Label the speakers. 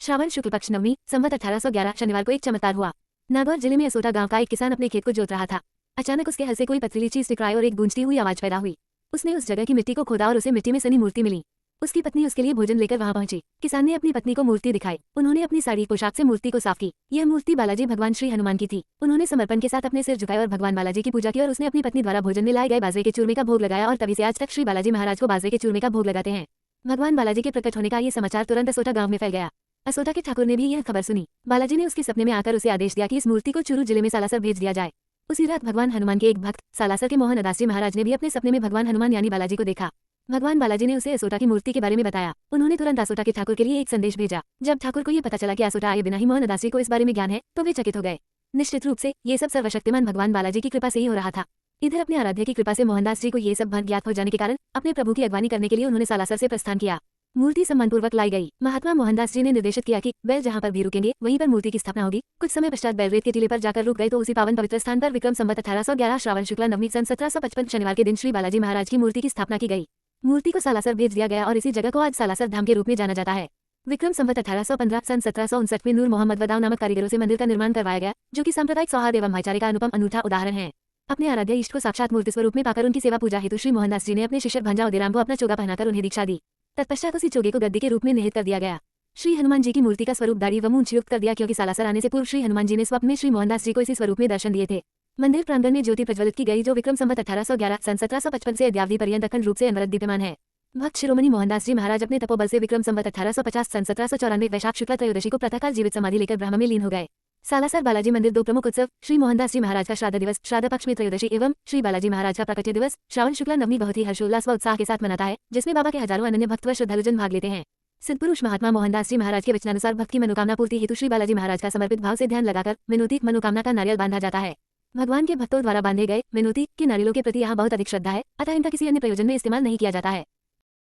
Speaker 1: श्रावण शुक्ल पक्ष नवमी संवत 1811 शनिवार को एक चमत्कार हुआ। नागौर जिले में असोटा गांव का एक किसान अपने खेत को जोत रहा था। अचानक उसके हल से कोई पथरीली चीज टकराई और एक गूंजती हुई आवाज पैदा हुई। उसने उस जगह की मिट्टी को खोदा और उसे मिट्टी में सनी मूर्ति मिली। उसकी पत्नी उसके लिए भोजन लेकर वहां पहुंची। किसान ने अपनी पत्नी को मूर्ति दिखाई। उन्होंने अपनी साड़ी पोशाक से मूर्ति को साफ की। यह मूर्ति बालाजी भगवान श्री हनुमान की थी। उन्होंने समर्पण के साथ अपने सिर झुकाए और भगवान बालाजी की पूजा की और उसने अपनी पत्नी द्वारा भोजन में लाए गए बाजरे के चूरमे का भोग लगाया और तभी से आज तक श्री बालाजी महाराज को बाजरे के चूरमे का भोग लगाते हैं। भगवान बालाजी के प्रकट होने का ये समाचार तुरंत असोटा गांव में फैल गया। असोटा के ठाकुर ने भी यह खबर सुनी। बालाजी ने उसके सपने में आकर उसे आदेश दिया कि इस मूर्ति को चूरू जिले में सालासर भेज दिया जाए। उसी रात भगवान हनुमान के एक भक्त सालासर के मोहन अदासी महाराज ने भी अपने सपने में भगवान हनुमान यानी बालाजी को देखा। भगवान बालाजी ने उसे असोटा की मूर्ति के बारे में बताया। उन्होंने तुरंत असोटा के ठाकुर के लिए एक संदेश भेजा। जब ठाकुर को ये पता चला कि असोटा आए बिना ही मोहन अदासी को इस बारे में ज्ञान है तो वे चकित हो गए। निश्चित रूप से ये सब सर्वशक्तिमान भगवान बालाजी की कृपा से ही हो रहा था। इधर अपने आराध्य की कृपा से मोहनदास जी को ये सब भर ज्ञात हो जाने के कारण अपने प्रभु की अगवानी करने के लिए उन्होंने सालासर से प्रस्थान किया। मूर्ति सम्मानपूर्वक लाई गई। महात्मा मोहनदास जी ने निर्देशित किया कि बैल जहां पर भी रुकेंगे वहीं पर मूर्ति की स्थापना होगी। कुछ समय पश्चात बैलरेत के टीले पर जाकर रुक गए तो उसी पावन पवित्र स्थान पर विक्रम संवत 1811 श्रावण शुक्ला नवमी सन 1755 शनिवार के दिन श्री बालाजी महाराज की मूर्ति की स्थापना की गई। मूर्ति को सालासर भेज दिया गया और इसी जगह को आज सालासर धाम के रूप में जाना जाता है। विक्रम संवत 1815 सन 1759 में नूर मोहम्मद वदाव नामक कारीगरों से मंदिर का निर्माण करवाया गया, जो कि सांप्रदायिक सौहार्द एवं भाईचारे का अनुपम अनूठा उदाहरण है। अपने आराध्य इष्ट को साक्षात मूर्ति स्वरूप में पाकर उनकी सेवा पूजा हेतु श्री मोहनदास जी ने अपने शिष्य भांजा उदयराम को अपना चोगा पहनाकर उन्हें दीक्षा दी। तत्पश्चात उसी चोगे को गद्दी के रूप में निहित कर दिया गया। श्री हनुमान जी की मूर्ति का स्वरूप दाढ़ी व मूंछ युक्त कर दिया, क्योंकि सालासर आने से पूर्व श्री हनुमान जी ने स्वप्न में श्री मोहनदास जी को इसी स्वरूप में दर्शन दिए थे। मंदिर प्रांगण में ज्योति प्रज्वलित की गई, जो विक्रम संवत 1811 सन 1755 से अद्यावधि पर्यंत अखंड रूप से अनवरत दीप्यमान है। भक्त शिरोमणि मोहनदास जी महाराज अपने तपोबल से विक्रम संवत 1850 सन 1794 वैशाख शुक्ला त्रयोदशी को प्रातःकाल जीवित समाधि लेकर ब्रह्म में लीन हो गए। सालासर बालाजी मंदिर दो प्रमुख उत्सव श्री मोहनदास जी महाराज का श्राद्ध दिवस श्राद्ध पक्ष में त्रयोदशी एवं श्री बालाजी महाराज का प्राकट्य दिवस श्रावण शुक्ला नवमी बहुत ही हर्षोल्लास व उत्साह के साथ मनाता है, जिसमें बाबा के हजारों अनन्य भक्त व श्रद्धालुजन भाग लेते हैं। सिद्धपुरुष महात्मा मोहनदास जी महाराज के वचनानुसार भक्त की मनोकामना पूर्ति हेतु श्री बालाजी महाराज का समर्पित भाव से ध्यान लगाकर मिनोती मनोकामना का नारियल बांधा जाता है। भगवान के भक्तों द्वारा बांधे गए मिनोती के नारियलों के प्रति यहाँ बहुत अधिक श्रद्धा है, अतः इनका किसी अन्य प्रयोजन में इस्तेमाल नहीं किया जाता है।